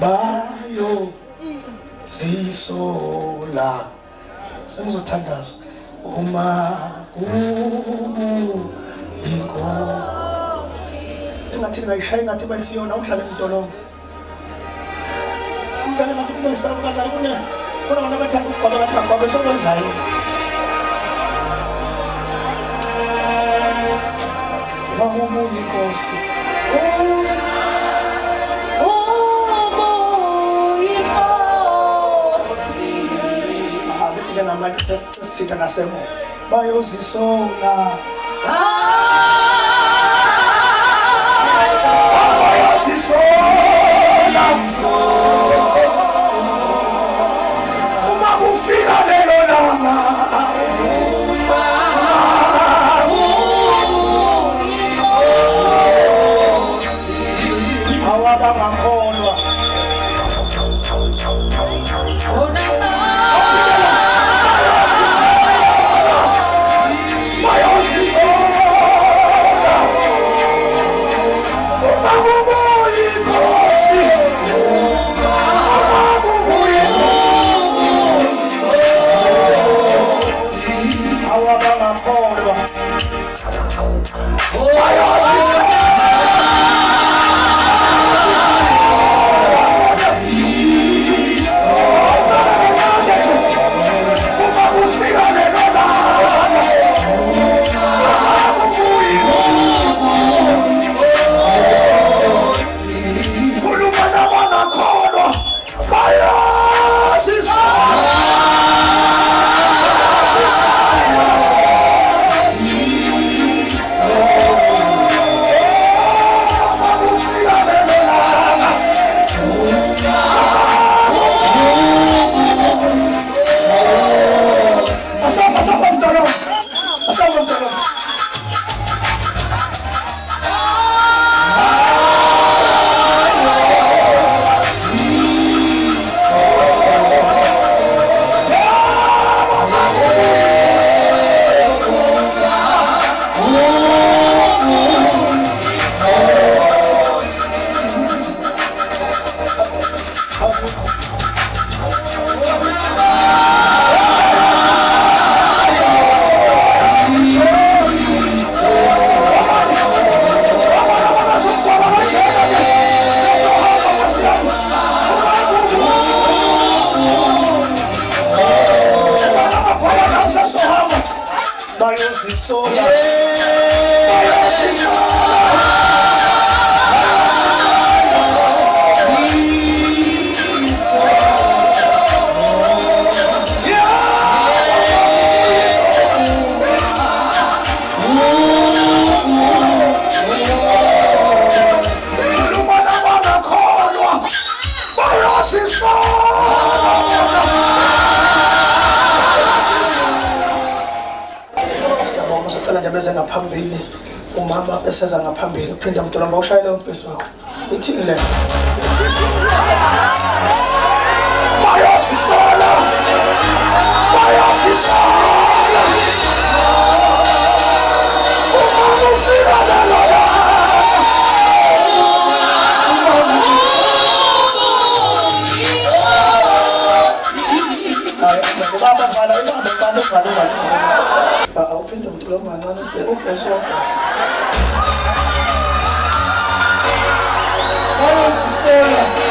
bayo zisola sengizothandaza uma kubu inkosi engathi ngayishaya ngathi bayisiyona uhlale emntolongo umhlale ngathi kubayisana kanjani kunabantu abathanda ukugwaba ngathi bagwabe sokwenzayo uma kubu inkosi njengamanje sesithika nasemo bayozisola bayozisola uma kufika lelo langa awabangakholwa ngaphambili umama beseza ngaphambili uphinda mntolamba ushayela umpesi wakho ithini le bayasisola umama ufika lelo uphinda mntolamba kancane umpesi wakho bayasisola